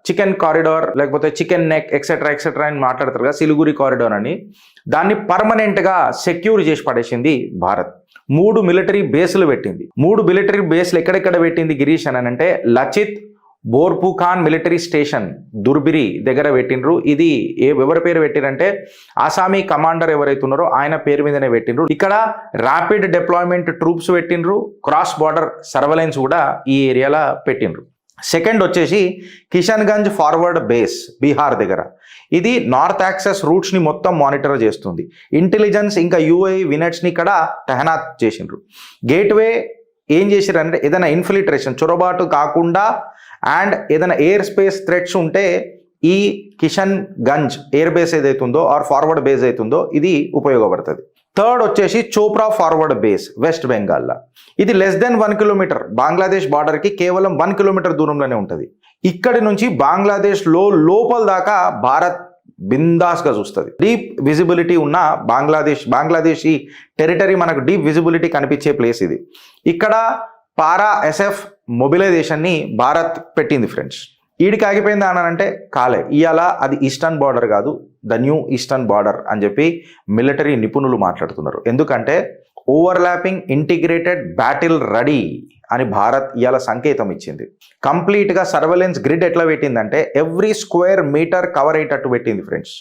Chicken corridor లేకపోతే chicken neck etcetera etcetera అని మాట్లాడతారు కదా, సిలిగురి కారిడార్ అని. దాన్ని పర్మనెంట్గా సెక్యూర్ చేసి పడేసింది భారత్. 3 మిలిటరీ బేస్లు పెట్టింది. 3 మిలిటరీ బేస్లు ఎక్కడెక్కడ పెట్టింది గిరీష్ అని అంటే లచిత్ బోర్పుఖాన్ మిలిటరీ స్టేషన్ దుర్బిరి దగ్గర పెట్టిండ్రు. ఇది ఎవరి పేరు పెట్టిరంటే ఆసామీ కమాండర్ ఎవరైతే ఉన్నారో ఆయన పేరు మీదనే పెట్టిండ్రు. ఇక్కడ ర్యాపిడ్ డిప్లాయ్మెంట్ ట్రూప్స్ పెట్టిండ్రు, క్రాస్ బార్డర్ సర్వలెన్స్ కూడా ఈ ఏరియాలో పెట్టిండ్రు. సెకండ్ వచ్చేసి కిషన్గంజ్ ఫార్వర్డ్ బేస్ బీహార్ దగ్గర. ఇది నార్త్ యాక్సెస్ రూట్స్ని మొత్తం మానిటర్ చేస్తుంది. ఇంటెలిజెన్స్ ఇంకా యూఏఈ వినెట్స్ని ఇక్కడ తహనాత్ చేసిండ్రు. గేట్వే ఏం చేసిరంటే ఏదైనా ఇన్ఫిల్ట్రేషన్ చొరబాటు కాకుండా అండ్ ఏదైనా ఎయిర్ స్పేస్ థ్రెట్స్ ఉంటే ఈ కిషన్ గంజ్ ఎయిర్ బేస్ ఏదైతుందో ఆర్ ఫార్వర్డ్ బేస్ అవుతుందో ఇది ఉపయోగపడుతుంది. థర్డ్ వచ్చేసి చోప్రా ఫార్వర్డ్ బేస్ వెస్ట్ బెంగాల్లో. ఇది లెస్ దెన్ 1 కిలోమీటర్ బంగ్లాదేశ్ బార్డర్కి కేవలం 1 కిలోమీటర్ దూరంలోనే ఉంటుంది. ఇక్కడి నుంచి బంగ్లాదేశ్ లోపల దాకా భారత్ బిందాస్గా చూస్తుంది. డీప్ విజిబిలిటీ ఉన్న బంగ్లాదేశీ టెరిటరీ మనకు డీప్ విజిబిలిటీ కనిపించే ప్లేస్ ఇది. ఇక్కడ పారా ఎస్ఎఫ్ మొబిలైజేషన్ని భారత్ పెట్టింది ఫ్రెండ్స్. ఈడికి ఆగిపోయింది అని అంటే కాలే. ఇవాళ అది ఈస్టర్న్ బార్డర్ కాదు, ద న్యూ ఈస్టర్న్ బార్డర్ అని చెప్పి మిలిటరీ నిపుణులు మాట్లాడుతున్నారు. ఎందుకంటే ఓవర్లాపింగ్ ఇంటిగ్రేటెడ్ బ్యాటిల్ రెడీ అని భారత్ ఇవాళ సంకేతం ఇచ్చింది. కంప్లీట్గా సర్వేలెన్స్ గ్రిడ్ ఎట్లా పెట్టిందంటే ఎవ్రీ స్క్వేర్ మీటర్ కవర్ అయ్యేటట్టు పెట్టింది ఫ్రెండ్స్.